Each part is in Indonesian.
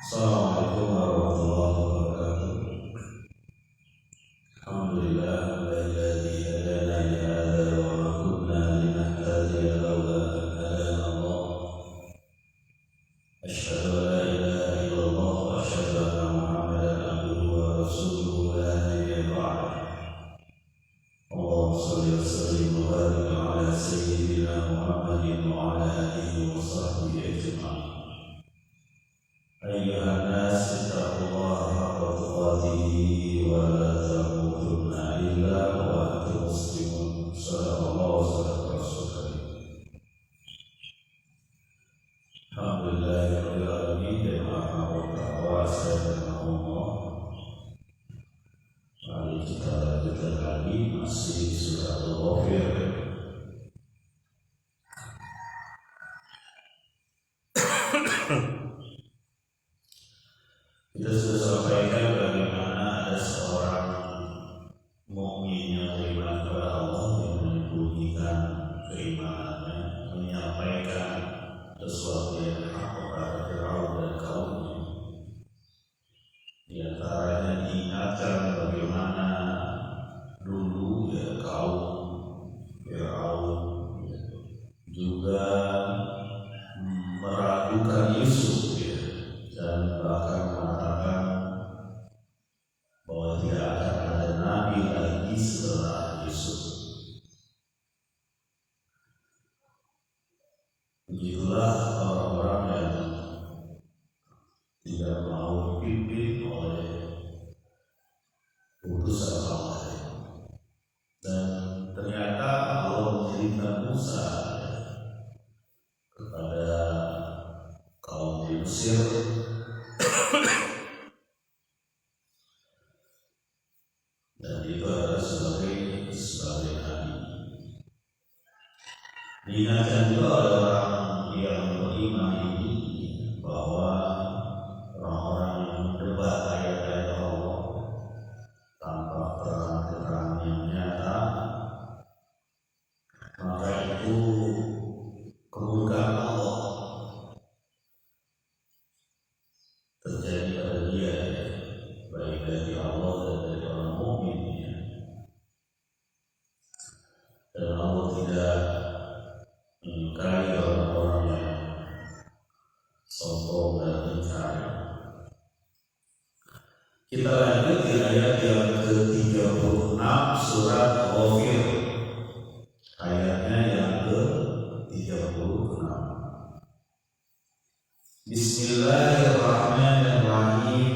Assalamualaikum warahmatullahi wabarakatuh. Alhamdulillah alladzi hadana li hadza wa ma kunna linahtadiya laula an hadana Allah. Asyhadu an la ilaha illallah wa asyhadu anna Muhammadan abduhu wa rasuluhu la nabiyya ba'dah. Allahumma shalli wa sallim wa barik ala sayyidina Muhammadin wa ala alihi wa sahbihi ajma'in. Ayyuhan nas ittaqullaha haqqa tuqatih wa la tamutunna illa wa antum muslimun. Sallallahu alaihi wasallam. Alhamdulillahirabbil alamin wa assalamualaikum. Mari kita lanjutkan lagi masih surah Al-Ghafir. Kita sudah sampaikan bagaimana ada seorang mukmin yang beriman kepada Allah yang menyembunyikan keimanannya, menyampaikan sesuatu yang hak kepada Firaun dan kaumnya. Di antaranya diingatkan bagaimana dulu kaum Firaun juga meragukan Yusuf dan bahkan mengatakan bahwa tidak akan ada nabi lagi setelah Yusuf. Begitulah orang-orang yang tidak mau dipimpin oleh utusan Allah. Dan ternyata Allah mengirimkan Musa kepada kaum di Mesir dan itu adalah sebagai nabi. Diingatkan juga oleh orang yang beriman ini bahwa orang-orang yang berdebat ayat-ayat Allah tanpa keterangan yang nyata, maka itu kemurkaan Allah terjadi pada dia, baik dari Allah dan dari orang mukmin. Dan Allah tidak menyukai orang-orang yang sombong dan ingkar. Kita lanjut di ayat yang ke-36 surat Ghafir. Ayatnya yang ke-36. Bismillahirrahmanirrahim.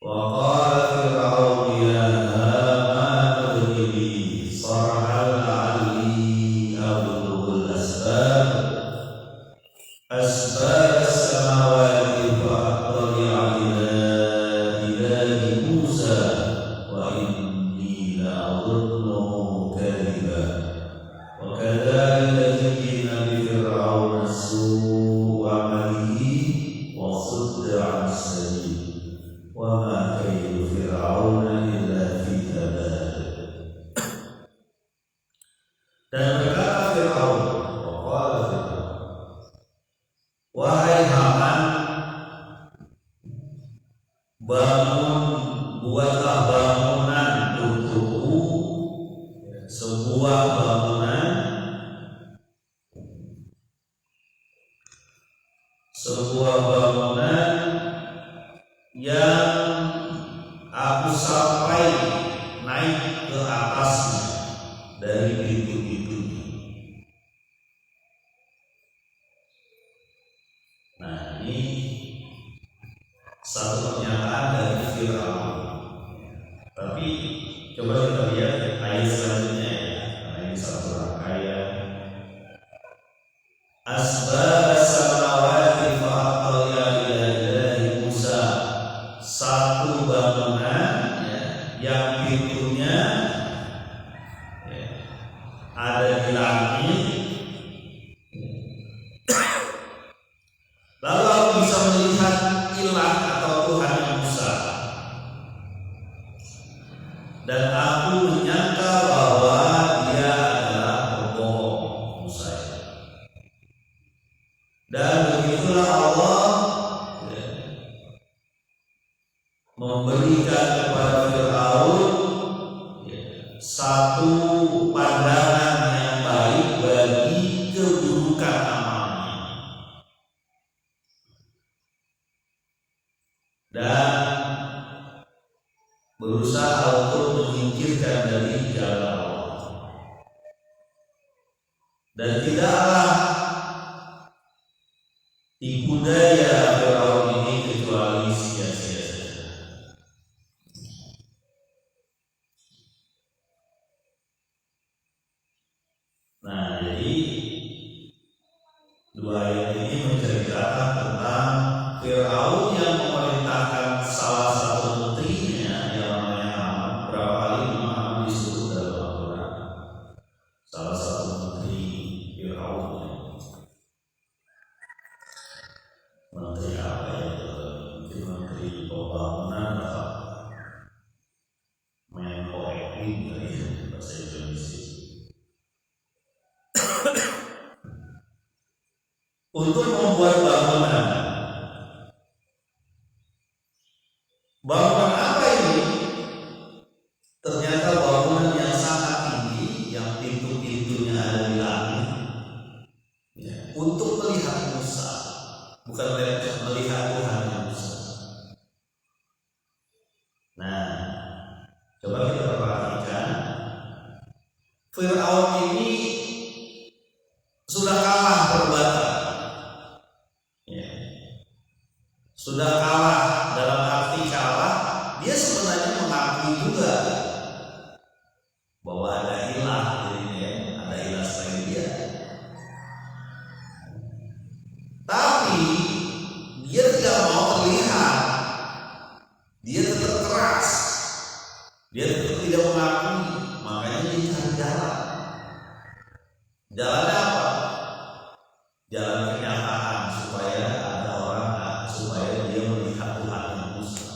Wa qala fir'aun ya Haman ibni li sarhan la'alli ablughul asbab as-samawati fa attali'a ila ilahi Musa wa inni la'adhunnuhu kadhiba wa kadzalika zuyyina li fir'auna su'u amalihi wa sudda 'an sabil wa ma kaidu fir'auna illa fi tabad. Dan berkata Fir'aun, wahai Haman, buatlah bangunan untukku, sebuah bangunan yang aku sampai naik ke atasnya dari pintu-pintunya. Nah, ini satu pernyataan dari Fir'aun. Tapi coba kita lihat ayat selanjutnya ya, karena ini satu rangkaian. Asbab as-samawati fa attali'a ila ilahi Musa. Satu bangunan yang pintunya ada di langit. Lalu aku bisa melihat ilah atau Tuhan Musa, dan aku menyangka bahwa dia adalah pembohong Musa. Dan begitulah Allah memberikan kepada Fir'aun satu pandangan yang baik bagi keburukan amalnya dan berusaha untuk menyingkirkan dari jalan Allah. Dan tidaklah tipu daya Fir'aun ini kecuali sia-sia saja. Nah, jadi dua ayat ini menceritakan tentang Fir'aun yang memerintahkan salah satu menterinya yang namanya Haman. Berapa kali Haman disebut dalam Al-Quran? Salah satu menteri Fir'aun. Menteri apa ya? Menteri pembangunan atau Menko Ekim dari bahasa Indonesia. Untuk membuat bangunan. Bangunan apa ini? Ternyata bangunan yang sangat tinggi, yang pintu-pintunya ada di langit, ya, untuk melihat Musa, bukan melihat Tuhan Musa. Nah, coba kita perhatikan, Fir'aun ini sudah kalah perbuatan. Sudah kalah dalam arti kalah, dia sebenarnya mengakui juga bahwa ada ilah dirinya, ada ilah selain dia. Tapi dia tidak mau terlihat, dia tetap keras, dia tetap tidak mengakui, makanya dia cari jalan. Jalannya apa? Jalan kenyataan supaya ada orang supaya dia melihat Tuhan yang Musa,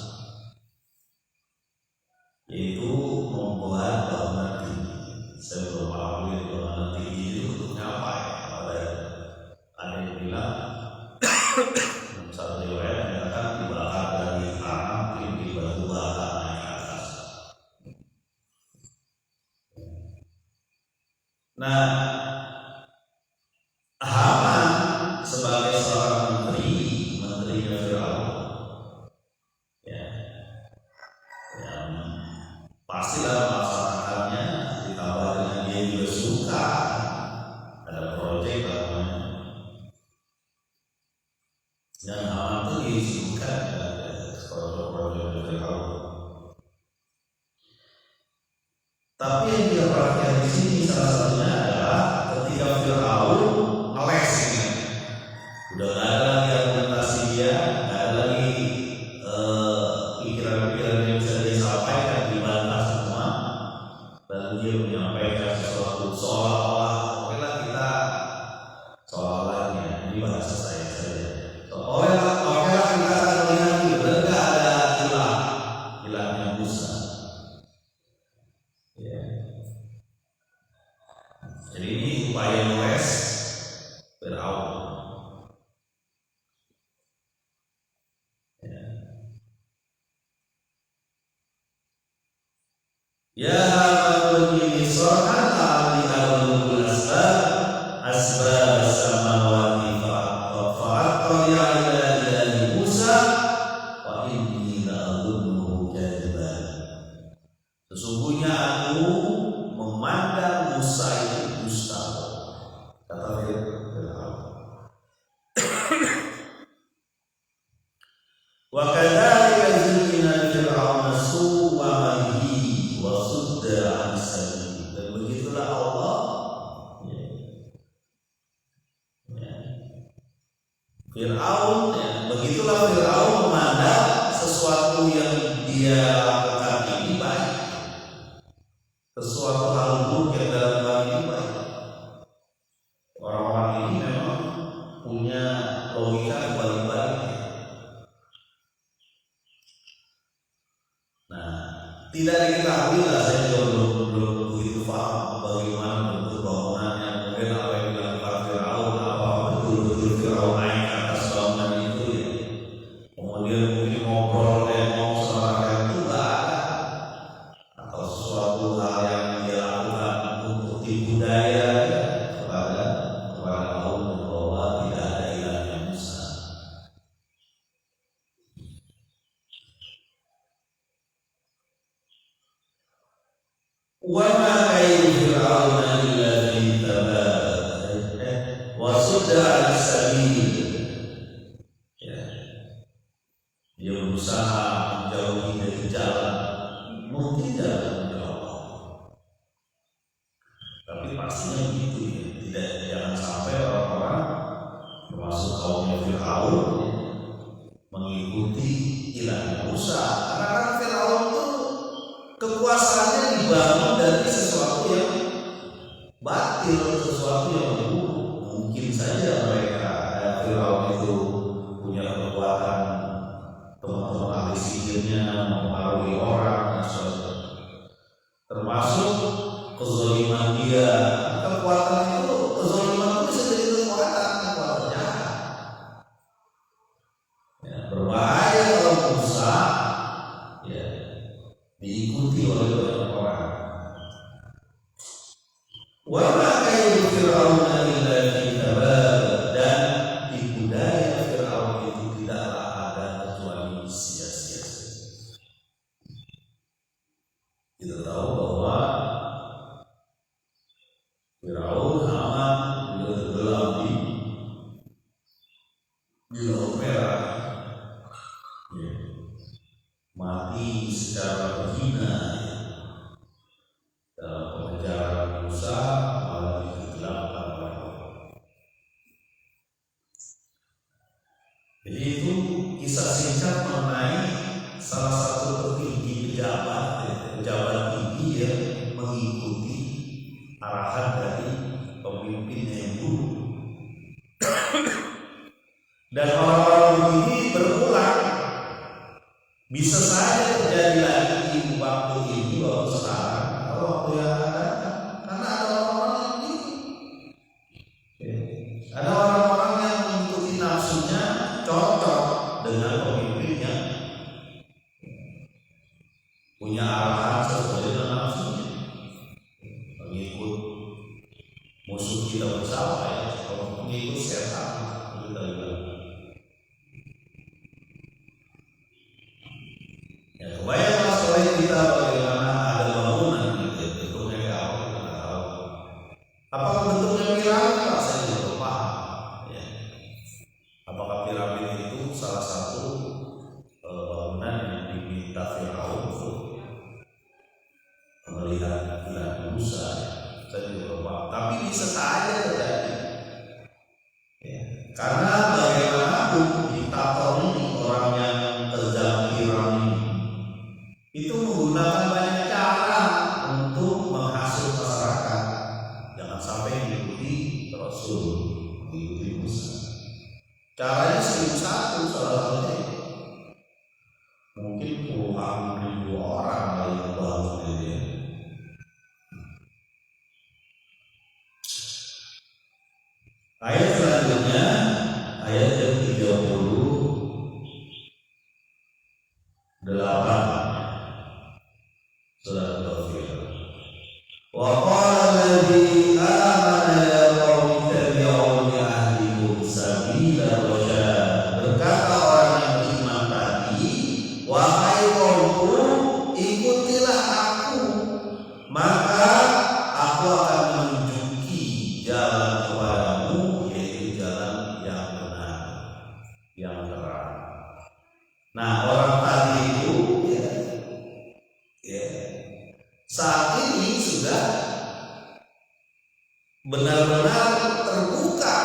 yaitu membuat bangunan tinggi. Saya belum paham bangunan tinggi itu bentuknya apa ya? Ada yang bilang satu riwayat mengatakan dibakar dari tanah di batu bara naik ke atas. Nah, Haman sebagai seorang menteri Fir'aun, ya, yang pastilah melaksanakannya, ditambah dengan dia juga suka ada proyek namanya, dan Haman itu disukai proyek Fir'aun. Tapi yang dia perhatikan di sini salah satunya adalah ketika Fir'aun ngeles ini, udah nggak ada lagi argumentasi dia, nggak ada lagi pikiran-pikiran yang bisa dia sampaikan, dibantah semua, dan dia menyampaikan sesuatu seolah-olah, okelah kita seolah-olahnya, ini bahasa saya saja, okelah kita akan melihat itu, dan nggak ada ilahnya Musa. Ya. Jadi ini upaya ngeles Fir'aun. Ya Haman ini so'an la'ali al-mulkul asbab samawati fa'attali'a ila ilahi Musa wa inni la'adunnuhu kadiban. Sesungguhnya aku memandang Musa itu dusta, kata Fir'aun. Wa kadzalika zuyyina li fir'auna su'u 'amalihi wa sudda 'an sabil. Dan begitulah Allah, Fir'aun, begitulah Fir'aun memandang sesuatu yang dia lakukan ini baik, sesuatu hal buruk yang dalam hal ini baik. Orang-orang ini memang punya logika kebalik-baliknya. Nah, tidak diketahui lah, saya juga belum begitu paham bagaimana bentuk bangunannya, mungkin apa yang dilakukan Fir'aun, apa betul-betul Fir'aun naik ke atas bangunan itu ya. Kemudian mungkin ngobrol sama Wa ma kaidu fir'auna illa fi tabab wa sudda as-sabil. Ya. Dia berusaha menjauhi dari jalan, mungkin jalan Allah. Tapi pastinya begitu ya. Tidak, jangan sampai orang-orang termasuk kaumnya Fir'aun mengikuti hilangnya Musa. Karena kan Fir'aun itu kekuasaannya dibangun dari sesuatu yang batil, sesuatu yang buruk. Mungkin saja mereka Fir'aun itu punya kekuatan, teman-teman ahli sihirnya mempengaruhi orang, termasuk kezaliman dia. Kekuatan itu, kezaliman itu bisa jadi kekuatan jahat. Ya, berbahaya kalau Musa ya diikuti oleh banyak orang. Wa ma kaidu fir'auna illa fi tabab, dan tipu daya Fir'aun itu tidaklah ada kecuali sia-sia. Kita tahu bahwa Fir'aun Haman juga tenggelam di Laut Merah, ya. Mati secara terhina dalam pengejaran Musa, malah ditenggelamkan oleh Allah. Jadi itu kisah singkat mengenai salah satu petinggi pejabat tinggi yang mengikuti arahan dari pemimpinnya yang dulu. Dan orang-orang ini berulang, bisa saja terjadi lagi di waktu ini, waktu sekarang, atau waktu yang akan datang. Karena ada orang-orang yang begini. Ada orang-orang yang mengikuti nafsunya, cocok dengan pemimpin yang punya arahan sesuai dengan nafsunya. Mengikut musuh kita bersama ya, kalau mengikut setan kita bilang. Ya, kebayanglah selain kita bagaimana ada bangunan gitu, bentuknya kayak apa kita nggak tahu. Apakah bentuknya piramid? Saya tidak paham. Ya. Apakah piramid itu salah satu bangunan yang diminta Fir'aun untuk melihat hilangnya Musa? Saya tidak paham. Tapi bisa saja terjadi. Ya. Karena bagaimanapun diktator ini, orang yang terjangkiran ini, itu menggunakan banyak cara untuk menghasut masyarakat. Jangan sampai mengikuti Rasul, mengikuti Musa. Caranya 1001 salah satunya. Mungkin puluhan ribu orang yang bangun ini. Ayat selanjutnya, ayat yang 38. Surat Al-Ghafir. Wa qala alladhi amana ya qaumi tabi'uni ahdikum sabila rasyad. Berkata orang yang beriman tadi, wahai kaumku, ikutilah aku, maka aku akan menunjuki jalan kepadamu, yaitu jalan yang benar, yang terang. Nah, orang tadi itu saat ini sudah benar-benar terbuka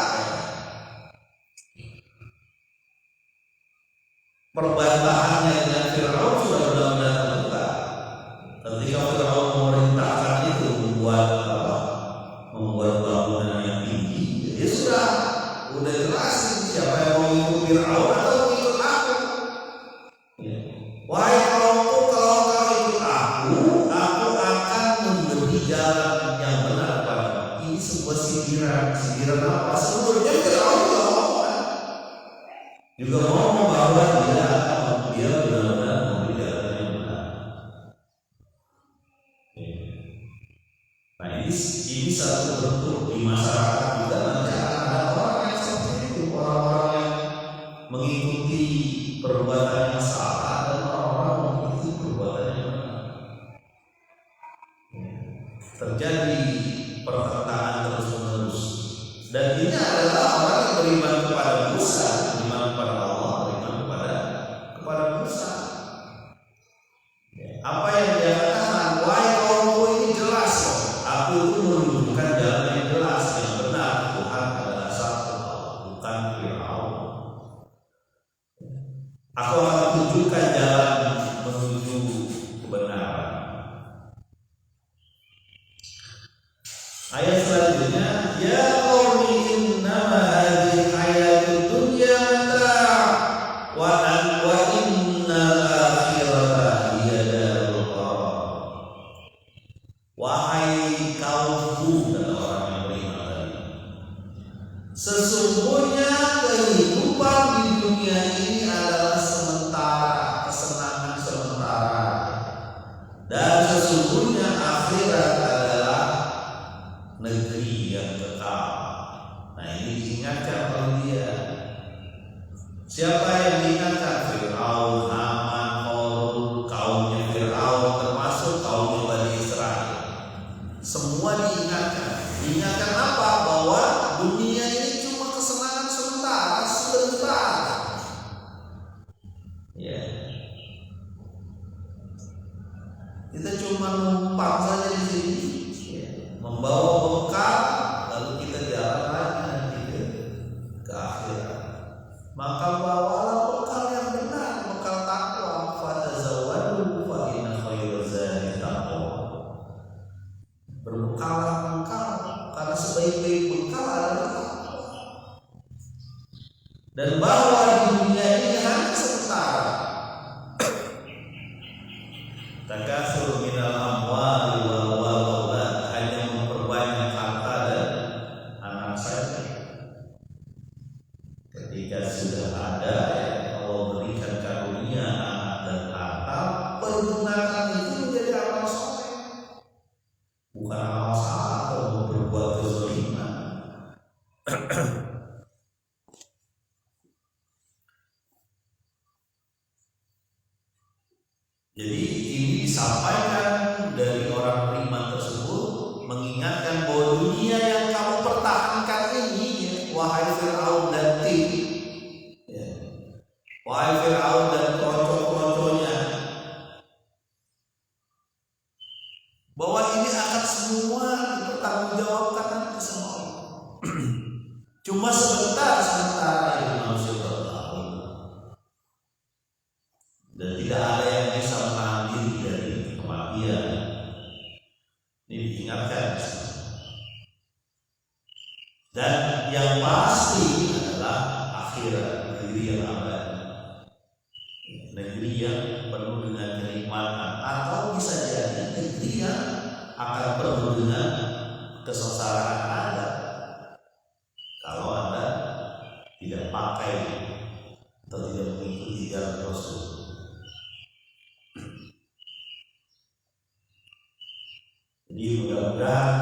perbantahannya dengan Fir'aun, sudah benar-benar terbuka. Ketika Fir'aun memerintahkan itu membuat bangunan yang tinggi, dia sudah jelas siapa yang mau ikut Fir'aun atau ikut aku. Wahai kaumku, kalau kau ikut aku akan memberi jalan yang benar padamu. Ini sebuah sindiran apa? Seluruhnya Fir'aun juga ngomong bahwa dia benar-benar memberi jalan yang benar. Nah, ini satu bentuk di masyarakat kita nanti ada orang yang seperti itu, orang-orang yang mengikuti perbuatan yang salah dan orang-orang mengikuti perbuatan yang benar. Aku akan tunjukkan jalan menuju kebenaran. Ayat selanjutnya, ya qaumi innama hadhihi hayatud dunya mata' wa innal akhirata hiya darul qarar. Wahai kaumku, kata orang yang beriman tadi, sesungguhnya kehidupan di dunia ini adalah sementara, kesenangan sementara, dan sesungguhnya akhirat adalah negeri yang kekal. Nah, ini diingatkan oleh dia. Siapa yang diingatkan? Fir'aun, Haman, Qarun, kaumnya Fir'aun, termasuk kaumnya Bani Israel. Semua diingatkan. Diingatkan apa? Bahwa dunia ini cuma kesenangan sementara, sebentar. Ya. Kita cuma numpang saja di sini, ya. Membawa bekal, lalu kita jalan lagi nanti ke akhirat. Maka bawalah bekal yang benar, bekal takwa. Fatazawwadu fa inna khairaz zadi taqwa. Berbekallah engkau, karena sebaik-baik bekal adalah takwa. Dan bahwa di dunia ini hanya sementara. Takatsur minal amwali wal aulad, hanya memperbanyak harta dan anak saja. Ketika sudah ada, ya, Allah berikan karunia anak dan harta, pergunakan itu menjadi amal soleh, bukan amal salah atau berbuat kezaliman. Jadi ini disampaikan dari orang beriman tersebut, mengingatkan bahwa dunia yang kamu pertahankan ini, ya, wahai Fir'aun dan tim, ya, wahai Fir'aun dan kelompok-kelompoknya, bahwa ini akan semua dipertanggungjawabkan nanti sama Allah. Cuma sebentar ini manusia bertahun, dan tidak ada yang bisa menahan diri dari kematian. Ini diingatkan. Dan yang pasti adalah akhirat, negeri yang abadi, negeri yang penuh dengan kenikmatan, atau bisa jadi negeri yang akan penuh dengan kesengsaraan Anda kalau Anda tidak pakai atau tidak mengikuti jalan Rasul. Jadi mudah-mudahan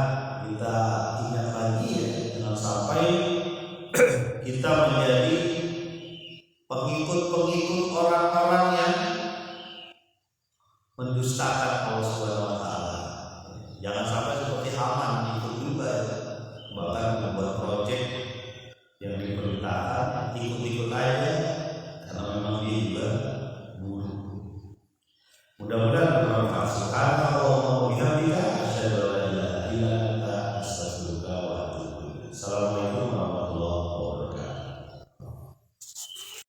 kita ingat lagi, ya, jangan sampai kita menjadi pengikut-pengikut orang-orang yang mendustakan